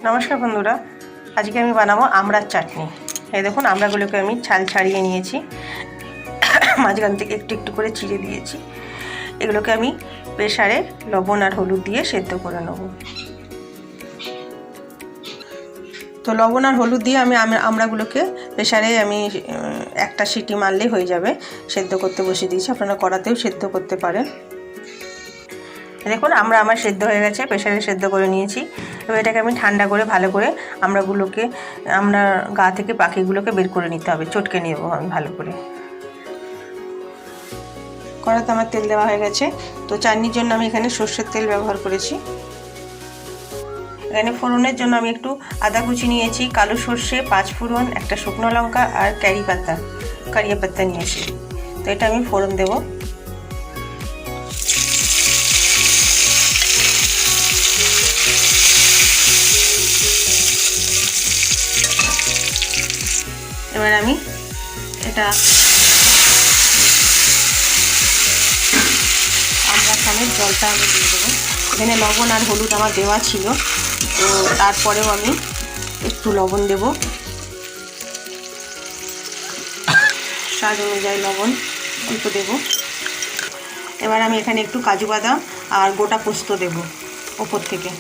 নমস্কার বন্ধুরা, আজকে আমি বানাবো আমড়ার চাটনি। এই দেখুন, আমড়াগুলোকে আমি ছাল ছাড়িয়ে নিয়েছি, মাঝখান থেকে একটু একটু করে চিড়ে দিয়েছি। এগুলোকে আমি প্রেসারে লবণ আর হলুদ দিয়ে সেদ্ধ করে নেব। তো লবণ আর হলুদ দিয়ে আমি আমড়াগুলোকে প্রেসারে আমি একটা সিটি মারলেই হয়ে যাবে। সেদ্ধ করতে বসিয়ে দিয়েছি, আপনারা কড়াতেও সেদ্ধ করতে পারেন। দেখুন, আমার সেদ্ধ হয়ে গেছে, প্রেসারে সেদ্ধ করে নিয়েছি। এবার এটাকে আমি ঠান্ডা করে ভালো করে আমরা গা থেকে পাখিগুলোকে বের করে নিতে হবে, চটকে নেব আমি ভালো করে। কড়াতে আমার তেল দেওয়া হয়ে গেছে। তো চাটনির জন্য আমি এখানে সর্ষের তেল ব্যবহার করেছি। এখানে ফোড়নের জন্য আমি একটু আদা কুচি নিয়েছি, কালো সর্ষে, 5 ফোড়ন, একটা শুকনো লঙ্কা আর কারিয়া পাতা নিয়েছি। তো এটা আমি ফোড়ন দেবো। এবার আমি এটা আমড়া সমেত জলটা আমি দিয়ে দেবো। এখানে লবণ আর হলুদ আমার দেওয়া ছিল, তো তারপরেও আমি একটু লবণ দেব, স্বাদ অনুযায়ী লবণ অল্প দেব। এবার আমি এখানে একটু কাজু বাদাম আর গোটা পোস্ত দেব ওপর থেকে।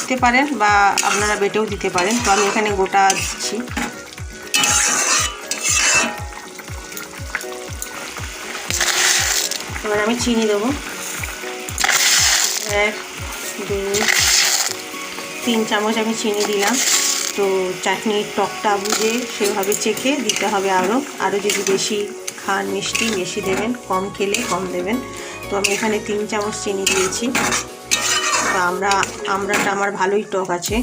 দিতে পারেন বা আপনারা বেটেও দিতে পারেন, তো আমি এখানে গোটা দিচ্ছি। এবার আমি চিনি দেবো, 1 2 3 চামচ আমি চিনি দিলাম। তো চাটনির টকটা বুঝে সেভাবে চেখে দিতে হবে। আরও যদি বেশি খান মিষ্টি বেশি দেবেন, কম খেলে কম দেবেন। তো আমি এখানে 3 চামচ চিনি দিয়েছি। তো আমড়াটা আমার ভালোই টক আছে,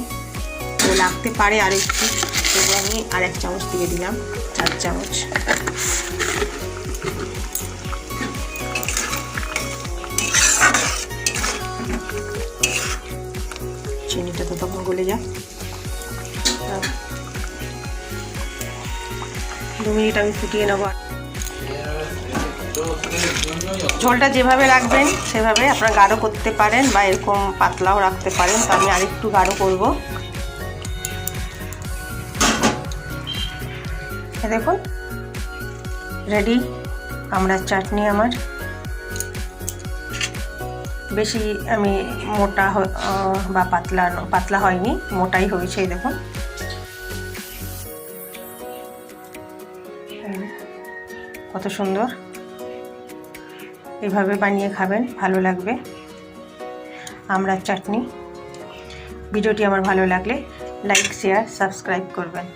তো লাগতে পারে আর একটু, তবু আমি আর 1 চামচ দিয়ে দিলাম, 4 চামচ। চিনিটা তো তখন গলে যায়। 2 মিনিট আমি ফুটিয়ে নেব। ঝোলটা যেভাবে রাখবেন সেভাবে আপনারা গাঢ় করতে পারেন বা এরকম পাতলাও রাখতে পারেন। তো আমি আরেকটু গাঢ় করব। দেখুন, রেডি আমড়ার চাটনি আমার। বেশি আমি মোটা বা পাতলা হয়নি, মোটাই হয়েছে। দেখুন কত সুন্দর। এভাবে বানিয়ে খাবেন, ভালো লাগবে আমড়ার চাটনি। ভিডিওটি আমার ভালো লাগলে লাইক, শেয়ার, সাবস্ক্রাইব করবেন।